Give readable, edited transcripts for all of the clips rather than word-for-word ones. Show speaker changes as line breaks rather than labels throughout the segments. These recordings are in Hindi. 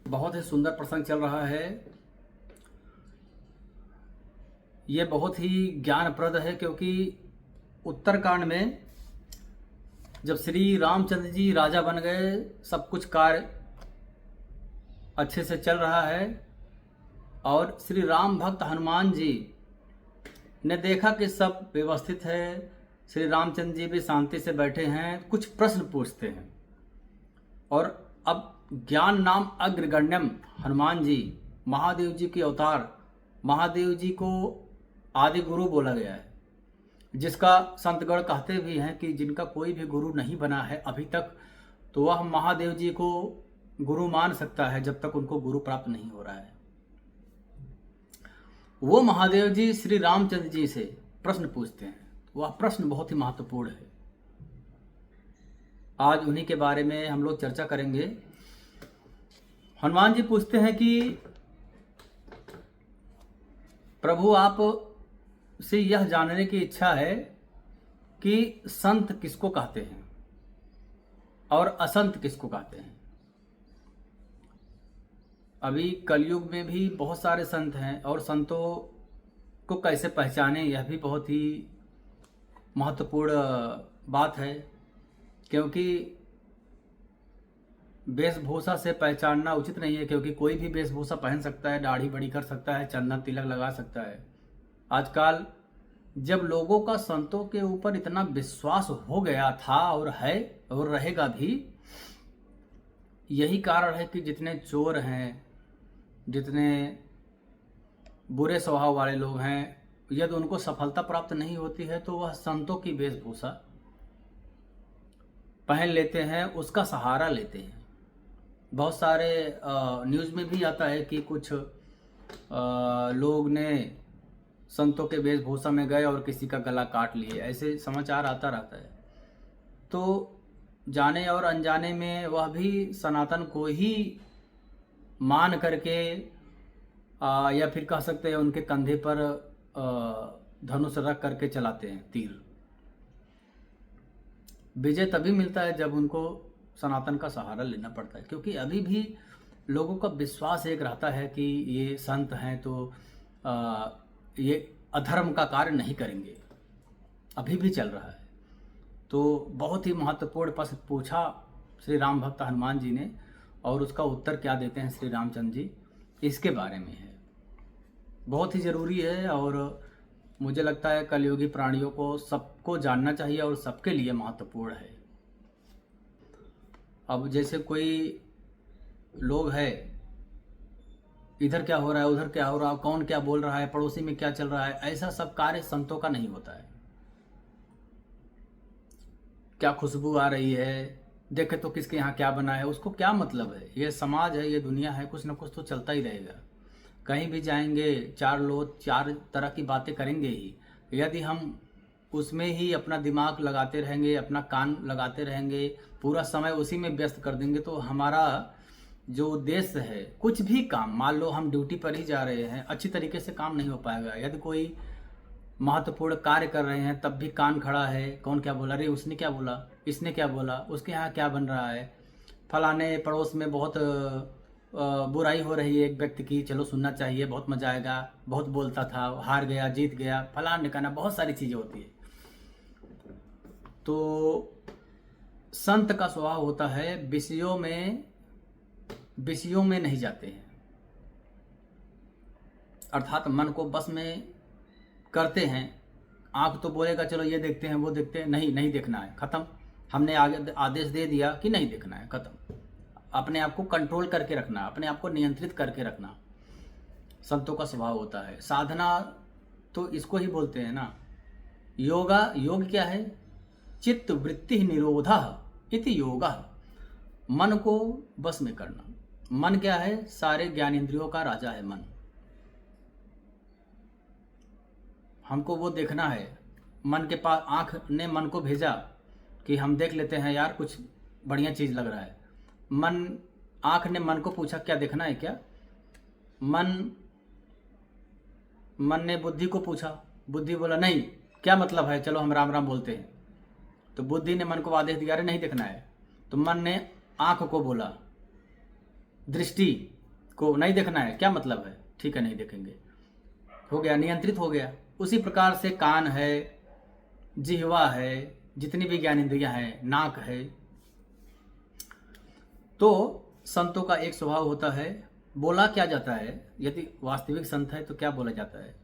बहुत ही सुंदर प्रसंग चल रहा है। ये बहुत ही ज्ञानप्रद है क्योंकि उत्तरकांड में जब श्री रामचंद्र जी राजा बन गए, सब कुछ कार्य अच्छे से चल रहा है और श्री राम भक्त हनुमान जी ने देखा कि सब व्यवस्थित है, श्री रामचंद्र जी भी शांति से बैठे हैं, कुछ प्रश्न पूछते हैं। और अब ज्ञान नाम अग्रगण्यम हनुमान जी महादेव जी के अवतार, महादेव जी को आदि गुरु बोला गया है, जिसका संतगण कहते भी हैं कि जिनका कोई भी गुरु नहीं बना है अभी तक, तो वह महादेव जी को गुरु मान सकता है जब तक उनको गुरु प्राप्त नहीं हो रहा है। वो महादेव जी श्री रामचंद्र जी से प्रश्न पूछते हैं। वह प्रश्न बहुत ही महत्वपूर्ण है। आज उन्हीं के बारे में हम लोग चर्चा करेंगे। हनुमान जी पूछते हैं कि प्रभु, आप से यह जानने की इच्छा है कि संत किसको कहते हैं और असंत किसको कहते हैं। अभी कलयुग में भी बहुत सारे संत हैं और संतों को कैसे पहचाने, यह भी बहुत ही महत्वपूर्ण बात है, क्योंकि वेशभूषा से पहचानना उचित नहीं है, क्योंकि कोई भी वेशभूषा पहन सकता है, दाढ़ी बड़ी कर सकता है, चंदन तिलक लगा सकता है। आजकल जब लोगों का संतों के ऊपर इतना विश्वास हो गया था और है और रहेगा भी, यही कारण है कि जितने चोर हैं, जितने बुरे स्वभाव वाले लोग हैं, यदि उनको सफलता प्राप्त नहीं होती है तो वह संतों की वेशभूषा पहन लेते हैं, उसका सहारा लेते हैं। बहुत सारे न्यूज़ में भी आता है कि कुछ लोग ने संतों के वेशभूषा में गए और किसी का गला काट लिए, ऐसे समाचार आता रहता है। तो जाने और अनजाने में वह भी सनातन को ही मान करके या फिर कह सकते हैं उनके कंधे पर धनुष रख करके चलाते हैं तीर। विजय तभी मिलता है जब उनको सनातन का सहारा लेना पड़ता है, क्योंकि अभी भी लोगों का विश्वास एक रहता है कि ये संत हैं तो ये अधर्म का कार्य नहीं करेंगे, अभी भी चल रहा है। तो बहुत ही महत्वपूर्ण प्रश्न पूछा श्री राम भक्त हनुमान जी ने, और उसका उत्तर क्या देते हैं श्री रामचंद्र जी, इसके बारे में है। बहुत ही ज़रूरी है और मुझे लगता है कलयुगी प्राणियों को सबको जानना चाहिए और सबके लिए महत्वपूर्ण है। अब जैसे कोई लोग है, इधर क्या हो रहा है, उधर क्या हो रहा है, कौन क्या बोल रहा है, पड़ोसी में क्या चल रहा है, ऐसा सब कार्य संतों का नहीं होता है। क्या खुशबू आ रही है, देखे तो किसके यहाँ क्या बना है, उसको क्या मतलब है। ये समाज है, ये दुनिया है, कुछ ना कुछ तो चलता ही रहेगा। कहीं भी जाएंगे, चार लोग चार तरह की बातें करेंगे ही। यदि हम उसमें ही अपना दिमाग लगाते रहेंगे, अपना कान लगाते रहेंगे, पूरा समय उसी में व्यस्त कर देंगे, तो हमारा जो उद्देश्य है, कुछ भी काम, मान लो हम ड्यूटी पर ही जा रहे हैं, अच्छी तरीके से काम नहीं हो पाएगा। यदि कोई महत्वपूर्ण कार्य कर रहे हैं तब भी कान खड़ा है, कौन क्या बोला, अरे उसने क्या बोला, इसने क्या बोला, उसके यहाँ क्या बन रहा है, फलाने पड़ोस में बहुत बुराई हो रही है एक व्यक्ति की, चलो सुनना चाहिए, बहुत मजा आएगा, बहुत बोलता था, हार गया, जीत गया, फलान निकाना, बहुत सारी चीज़ें होती है। तो संत का स्वभाव होता है विषयों में नहीं जाते हैं, अर्थात मन को बस में करते हैं। आंख तो बोलेगा चलो ये देखते हैं, वो देखते हैं, नहीं देखना है, खत्म। हमने आगे आदेश दे दिया कि नहीं देखना है, खत्म। अपने आप को कंट्रोल करके रखना, अपने आप को नियंत्रित करके रखना संतों का स्वभाव होता है। साधना तो इसको ही बोलते हैं ना, योग क्या है, चित्त वृत्ति निरोधः इति योगः, मन को बस में करना। मन क्या है, सारे ज्ञानेंद्रियों का राजा है मन। हमको वो देखना है, मन के पास आँख ने मन को भेजा कि हम देख लेते हैं यार, कुछ बढ़िया चीज़ लग रहा है। आँख ने मन को पूछा क्या देखना है क्या, मन ने बुद्धि को पूछा, बुद्धि बोला नहीं, क्या मतलब है, चलो हम राम राम बोलते हैं। तो बुद्धि ने मन को आदेश दिया, अरे नहीं देखना है। तो मन ने आँख को बोला, दृष्टि को नहीं देखना है, क्या मतलब है, ठीक है नहीं देखेंगे, हो गया, नियंत्रित हो गया। उसी प्रकार से कान है, जिह्वा है, जितनी भी ज्ञान इंद्रियां हैं, नाक है। तो संतों का एक स्वभाव होता है, बोला क्या जाता है, यदि वास्तविक संत है तो क्या बोला जाता है,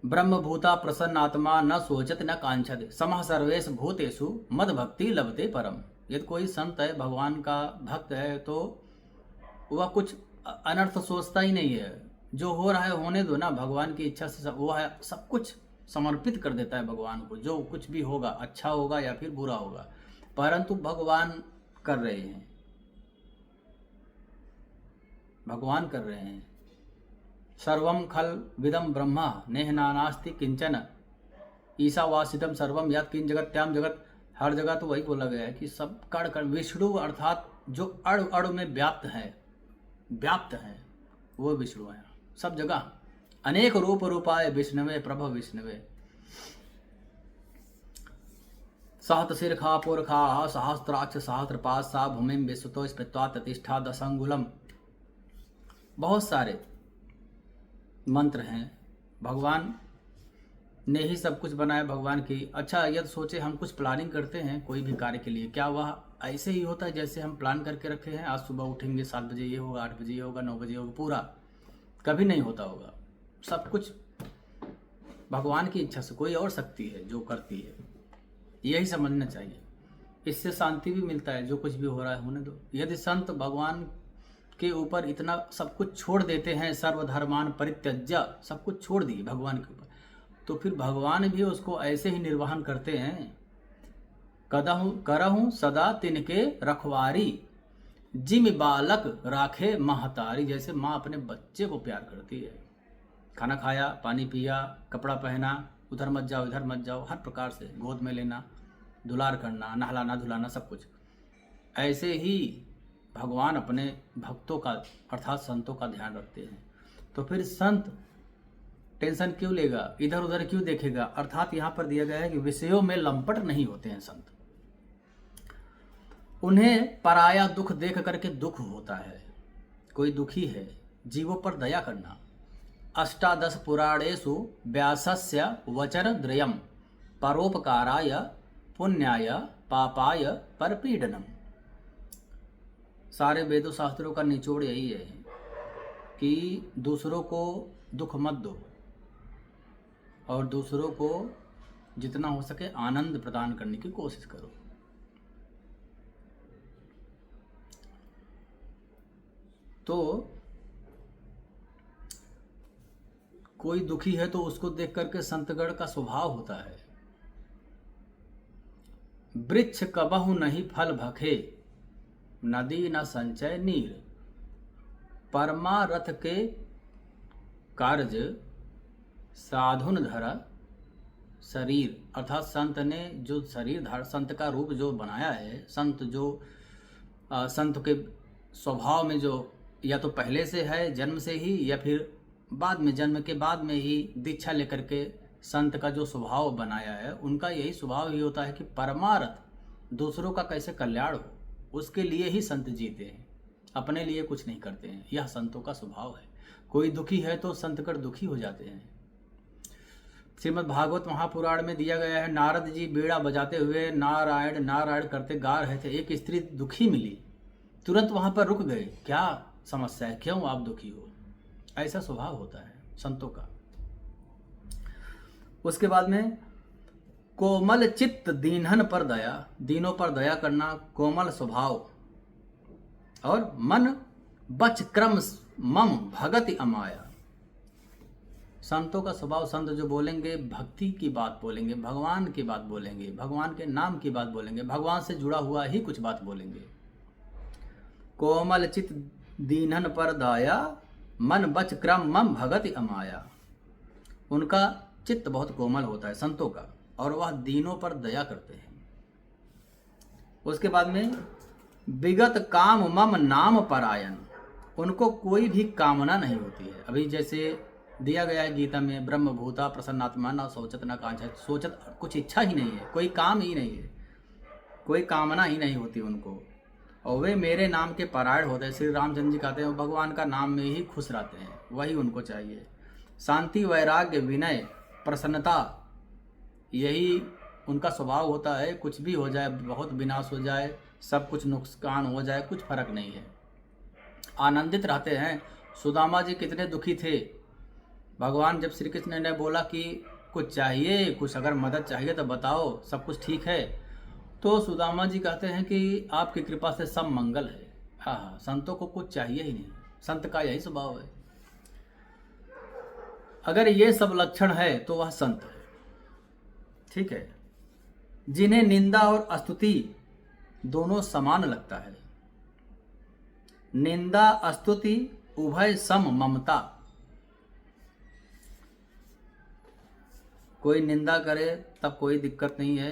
ब्रह्म भूता प्रसन्न आत्मा न सोचत न कांक्षत समः सर्वेश भूतेषु मद भक्ति लभते परम। यदि कोई संत है, भगवान का भक्त है, तो वह कुछ अनर्थ सोचता ही नहीं है। जो हो रहा है होने दो ना, भगवान की इच्छा से वह सब कुछ समर्पित कर देता है भगवान को। जो कुछ भी होगा, अच्छा होगा या फिर बुरा होगा, परंतु भगवान कर रहे हैं, भगवान कर रहे हैं। सर्वम खल विदम ब्रह्मा नेह नानास्ति किंचन ईशावासितम सर्वम यत् किंच जगत्याम जगत। हर जगह तो वही बोला गया है कि सब कण कण, विष्णु अर्थात जो अणु अणु में व्याप्त है वो विष्णु है सब जगह। अनेक रूप रूपाय विष्णवे प्रभ विष्णवे। सहत शिरखा पुरखा सहस्त्राक्ष सहस्त्रपाद सा भूमिम विश्वतो स्पृत्वा प्रतिष्ठा दशंगुलम। बहुत सारे मंत्र हैं, भगवान ने ही सब कुछ बनाया, भगवान की। अच्छा, यदि सोचे हम कुछ प्लानिंग करते हैं कोई भी कार्य के लिए, क्या वह ऐसे ही होता है जैसे हम प्लान करके रखे हैं, आज सुबह उठेंगे 7 बजे ये होगा, 8 बजे ये होगा, 9 बजे होगा, पूरा कभी नहीं होता होगा। सब कुछ भगवान की इच्छा से, कोई और शक्ति है जो करती है, यही समझना चाहिए। इससे शांति भी मिलता है, जो कुछ भी हो रहा है होने दो। यदि संत भगवान के ऊपर इतना सब कुछ छोड़ देते हैं, सर्वधर्मान परित्यज्य, सब कुछ छोड़ दिए भगवान के ऊपर, तो फिर भगवान भी उसको ऐसे ही निर्वहन करते हैं। करहूं सदा तिनके रखवारी जिम बालक राखे महतारी। जैसे माँ अपने बच्चे को प्यार करती है, खाना खाया, पानी पिया, कपड़ा पहना, उधर मत जाओ इधर मत जाओ, हर प्रकार से गोद में लेना, दुलार करना, नहलाना धुलाना, सब कुछ। ऐसे ही भगवान अपने भक्तों का अर्थात संतों का ध्यान रखते हैं। तो फिर संत टेंशन क्यों लेगा, इधर उधर क्यों देखेगा। अर्थात यहाँ पर दिया गया है कि विषयों में लंपट नहीं होते हैं संत। उन्हें पराया दुख देख करके दुख होता है। कोई दुखी है, जीवों पर दया करना। अष्टादश पुराणेषु व्यासस्य वचनद्वयम् परोपकाराय पुण्याय पापाय परपीडनम। सारे वेदों शास्त्रों का निचोड़ यही है कि दूसरों को दुख मत दो और दूसरों को जितना हो सके आनंद प्रदान करने की कोशिश करो। तो कोई दुखी है तो उसको देख करके संतगण का स्वभाव होता है, वृक्ष कबहु नहीं फल भखे नदी न संचय नीर। परमारथ के कार्य साधुन धरा शरीर। अर्थात संत ने जो शरीर धार, संत का रूप जो बनाया है, संत जो संत के स्वभाव में जो या तो पहले से है जन्म से ही या फिर बाद में जन्म के बाद में ही दीक्षा लेकर के संत का जो स्वभाव बनाया है, उनका यही स्वभाव ही होता है कि परमार्थ दूसरों का कैसे कल्याण हो, उसके लिए ही संत जीते हैं, अपने लिए कुछ नहीं करते हैं। यह संतों का स्वभाव है। कोई दुखी है तो संतगण दुखी हो जाते हैं। श्रीमद् भागवत महापुराण में दिया गया है, नारद जी बीड़ा बजाते हुए नारायण नारायण करते गा रहे थे, एक स्त्री दुखी मिली, तुरंत वहां पर रुक गए, क्या समस्या है, क्यों आप दुखी हो। ऐसा स्वभाव होता है संतों का। उसके बाद में कोमल चित्त दीनहन पर दया, दीनों पर दया करना, कोमल स्वभाव। और मन बच क्रम मम भगति अमाया। संतों का स्वभाव, संत जो बोलेंगे भक्ति की बात बोलेंगे, भगवान की बात बोलेंगे, भगवान के नाम की बात बोलेंगे, भगवान से जुड़ा हुआ ही कुछ बात बोलेंगे। कोमल चित्त दीनहन पर दया मन बच क्रम मम भगति अमाया। उनका चित्त बहुत कोमल होता है संतों का, और वह दीनों पर दया करते हैं। उसके बाद में विगत काम मम नाम परायण। उनको कोई भी कामना नहीं होती है। अभी जैसे दिया गया है गीता में, ब्रह्म भूता प्रसन्नात्मा न सोचत न कांक्षत। सोचत कुछ इच्छा ही नहीं है, कोई काम ही नहीं है, कोई कामना ही नहीं होती उनको। और वे मेरे नाम के परायण होते हैं। श्री रामचंद्र जी कहते हैं वो भगवान का नाम में ही खुश रहते हैं, वही उनको चाहिए। शांति, वैराग्य, विनय, प्रसन्नता, यही उनका स्वभाव होता है। कुछ भी हो जाए, बहुत विनाश हो जाए, सब कुछ नुकसान हो जाए, कुछ फर्क नहीं है, आनंदित रहते हैं। सुदामा जी कितने दुखी थे। भगवान जब श्री कृष्ण ने बोला कि कुछ चाहिए, कुछ अगर मदद चाहिए तो बताओ, सब कुछ ठीक है, तो सुदामा जी कहते हैं कि आपकी कृपा से सब मंगल है। हाँ, संतों को कुछ चाहिए ही नहीं, संत का यही स्वभाव है। अगर ये सब लक्षण है तो वह संत है, ठीक है। जिन्हें निंदा और स्तुति दोनों समान लगता है, निंदा स्तुति उभय सम ममता। कोई निंदा करे तब कोई दिक्कत नहीं है,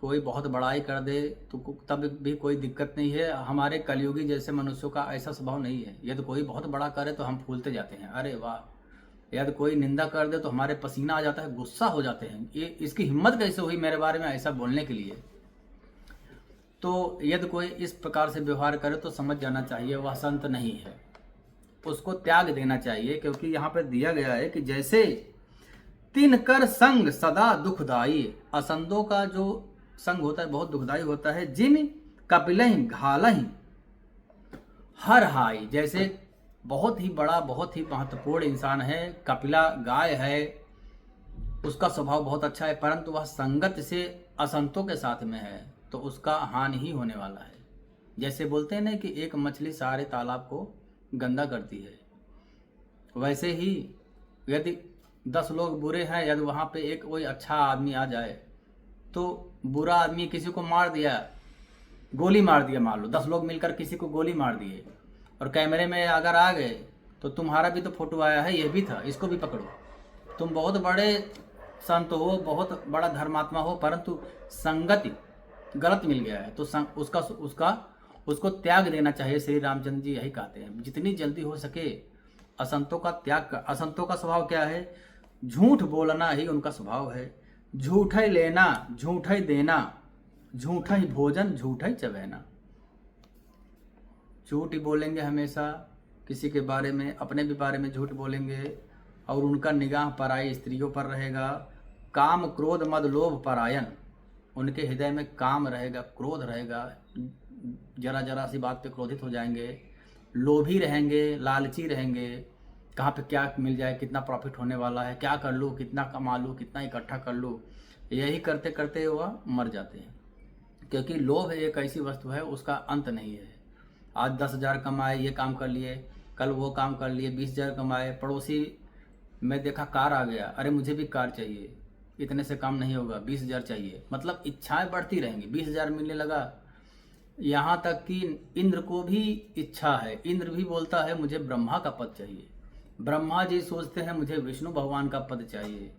कोई बहुत बड़ाई कर दे तो तब भी कोई दिक्कत नहीं है। हमारे कलयुगी जैसे मनुष्यों का ऐसा स्वभाव नहीं है। यदि कोई बहुत बड़ा करे तो हम फूलते जाते हैं, अरे वाह। यदि कोई निंदा कर दे तो हमारे पसीना आ जाता है, गुस्सा हो जाते हैं, ये इसकी हिम्मत कैसे हुई मेरे बारे में ऐसा बोलने के लिए। तो यदि कोई इस प्रकार से व्यवहार करे तो समझ जाना चाहिए वह संत नहीं है, उसको त्याग देना चाहिए। क्योंकि यहाँ पर दिया गया है कि जैसे तीन कर संग सदा दुखदाई, असंतों का जो संग होता है बहुत दुखदाई होता है। जिम कपिलहि घालहि हर हाई, जैसे बहुत ही बड़ा, बहुत ही महत्वपूर्ण इंसान है, कपिला गाय है, उसका स्वभाव बहुत अच्छा है, परंतु वह संगत से असंतों के साथ में है तो उसका हानि ही होने वाला है। जैसे बोलते हैं ना कि एक मछली सारे तालाब को गंदा करती है, वैसे ही यदि 10 लोग बुरे हैं, यदि वहाँ पे एक कोई अच्छा आदमी आ जाए तो बुरा आदमी किसी को मार दिया, गोली मार दिया, मान लो 10 लोग मिलकर किसी को गोली मार दिए और कैमरे में अगर आ गए तो तुम्हारा भी तो फोटो आया है, ये भी था, इसको भी पकड़ो। तुम बहुत बड़े संत हो, बहुत बड़ा धर्मात्मा हो, परंतु संगति गलत मिल गया है तो उसको त्याग देना चाहिए। श्री रामचंद्र जी यही कहते हैं, जितनी जल्दी हो सके असंतों का त्याग कर। असंतों का स्वभाव क्या है? झूठ बोलना ही उनका स्वभाव है। झूठ ही लेना, झूठ ही देना, झूठा ही भोजन, झूठा ही चबैना। झूठ ही बोलेंगे हमेशा किसी के बारे में, अपने भी बारे में झूठ बोलेंगे और उनका निगाह पराई स्त्रियों पर रहेगा। काम क्रोध मद लोभ परायण, उनके हृदय में काम रहेगा, क्रोध रहेगा, जरा जरा सी बात पे क्रोधित हो जाएंगे, लोभी रहेंगे, लालची रहेंगे, कहाँ पे क्या मिल जाए, कितना प्रॉफिट होने वाला है, क्या कर लूँ, कितना कमा लूँ, कितना इकट्ठा कर लूँ, यही करते करते वह मर जाते हैं। क्योंकि लोभ एक ऐसी वस्तु है उसका अंत नहीं है। आज 10,000 कमाए, ये काम कर लिए, कल वो काम कर लिए, 20,000 कमाए, पड़ोसी में देखा कार आ गया, अरे मुझे भी कार चाहिए, इतने से काम नहीं होगा, 20,000 चाहिए। मतलब इच्छाएं बढ़ती रहेंगी, 20,000 मिलने लगा। यहाँ तक कि इंद्र को भी इच्छा है, इंद्र भी बोलता है मुझे ब्रह्मा का पद चाहिए, ब्रह्मा जी सोचते हैं मुझे विष्णु भगवान का पद चाहिए,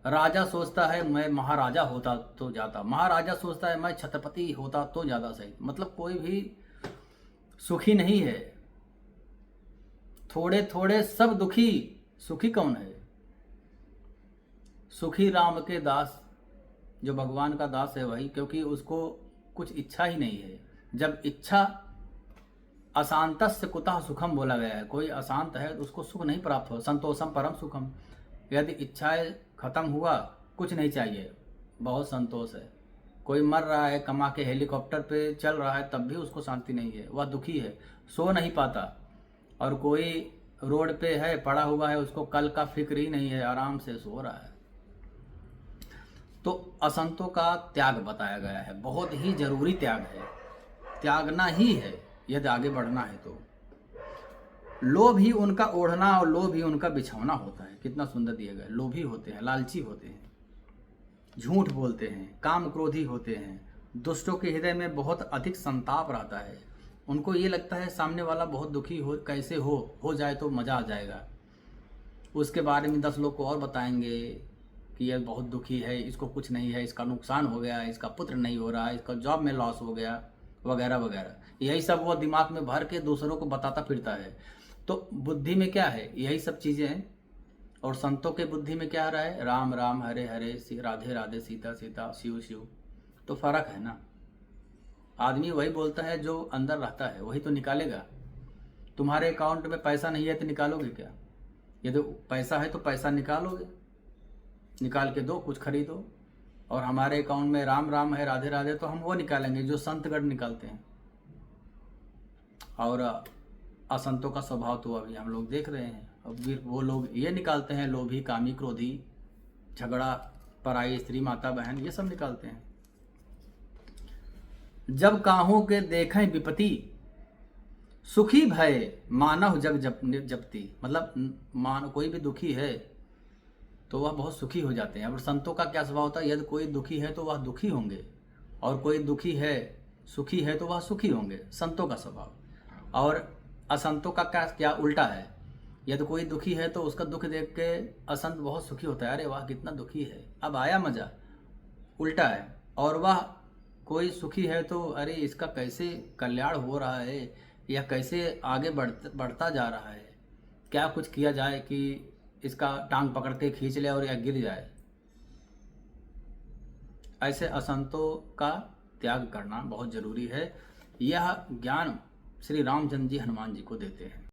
राजा सोचता है मैं महाराजा होता तो जाता, महाराजा सोचता है मैं छत्रपति होता तो ज़्यादा सही। मतलब कोई भी सुखी नहीं है, थोड़े थोड़े सब दुखी, सुखी कौन है? सुखी राम के दास, जो भगवान का दास है वही, क्योंकि उसको कुछ इच्छा ही नहीं है। जब इच्छा, अशांतस्य कुतः सुखम बोला गया है, कोई अशांत है तो उसको सुख नहीं प्राप्त हो। संतोषम परम सुखम, यदि इच्छाएं खत्म हुआ, कुछ नहीं चाहिए, बहुत संतोष है। कोई मर रहा है, कमा के हेलीकॉप्टर पे चल रहा है, तब भी उसको शांति नहीं है, वह दुखी है, सो नहीं पाता। और कोई रोड पे है, पड़ा हुआ है, उसको कल का फिक्र ही नहीं है, आराम से सो रहा है। तो असंतों का त्याग बताया गया है, बहुत ही जरूरी त्याग है, त्यागना ही है यदि आगे बढ़ना है तो। लोभ ही उनका ओढ़ना और लोभ ही उनका बिछौना होता है। कितना सुंदर दिया गया। लोभी होते हैं, लालची होते हैं, झूठ बोलते हैं, काम क्रोधी होते हैं, दुष्टों के हृदय में बहुत अधिक संताप रहता है। उनको ये लगता है सामने वाला बहुत दुखी हो, कैसे हो जाए तो मज़ा आ जाएगा। उसके बारे में 10 लोग को और बताएंगे कि यह बहुत दुखी है, इसको कुछ नहीं है, इसका नुकसान हो गया, इसका पुत्र नहीं हो रहा, इसका जॉब में लॉस हो गया, वगैरह वगैरह। यही सब वो दिमाग में भर के दूसरों को बताता फिरता है। तो बुद्धि में क्या है? यही सब चीज़ें हैं। और संतों के बुद्धि में क्या आ रहा है? राम राम, हरे हरे, राधे राधे, सीता सीता, शिव शिव। तो फर्क है ना। आदमी वही बोलता है जो अंदर रहता है, वही तो निकालेगा। तुम्हारे अकाउंट में पैसा नहीं है तो निकालोगे क्या? यदि पैसा है तो पैसा निकालोगे, निकाल के दो, कुछ खरीदो। और हमारे अकाउंट में राम राम है, राधे राधे, तो हम वो निकालेंगे जो संतगण निकालते हैं। और असंतों का स्वभाव तो अभी हम लोग देख रहे हैं। अब फिर वो लोग ये निकालते हैं, लोभी, कामी, क्रोधी, झगड़ा, पराई स्त्री, माता बहन, ये सब निकालते हैं। जब काहू के देखें विपत्ति, सुखी भय मानव जग जपती। मतलब मान कोई भी दुखी है तो वह बहुत सुखी हो जाते हैं। और संतों का क्या स्वभाव होता है? यदि कोई दुखी है तो वह दुखी होंगे, और कोई दुखी है, सुखी है तो वह सुखी होंगे, संतों का स्वभाव। और असंतों का क्या उल्टा है? यदि कोई दुखी है तो उसका दुख देख के असंत बहुत सुखी होता है, अरे वाह कितना दुखी है, अब आया मजा, उल्टा है। और वह कोई सुखी है तो अरे इसका कैसे कल्याण हो रहा है, या कैसे आगे बढ़ता जा रहा है, क्या कुछ किया जाए कि इसका टांग पकड़ के खींच ले और या गिर जाए। ऐसे असंतों का त्याग करना बहुत जरूरी है। यह ज्ञान श्री रामचंद्र जी हनुमान जी को देते हैं।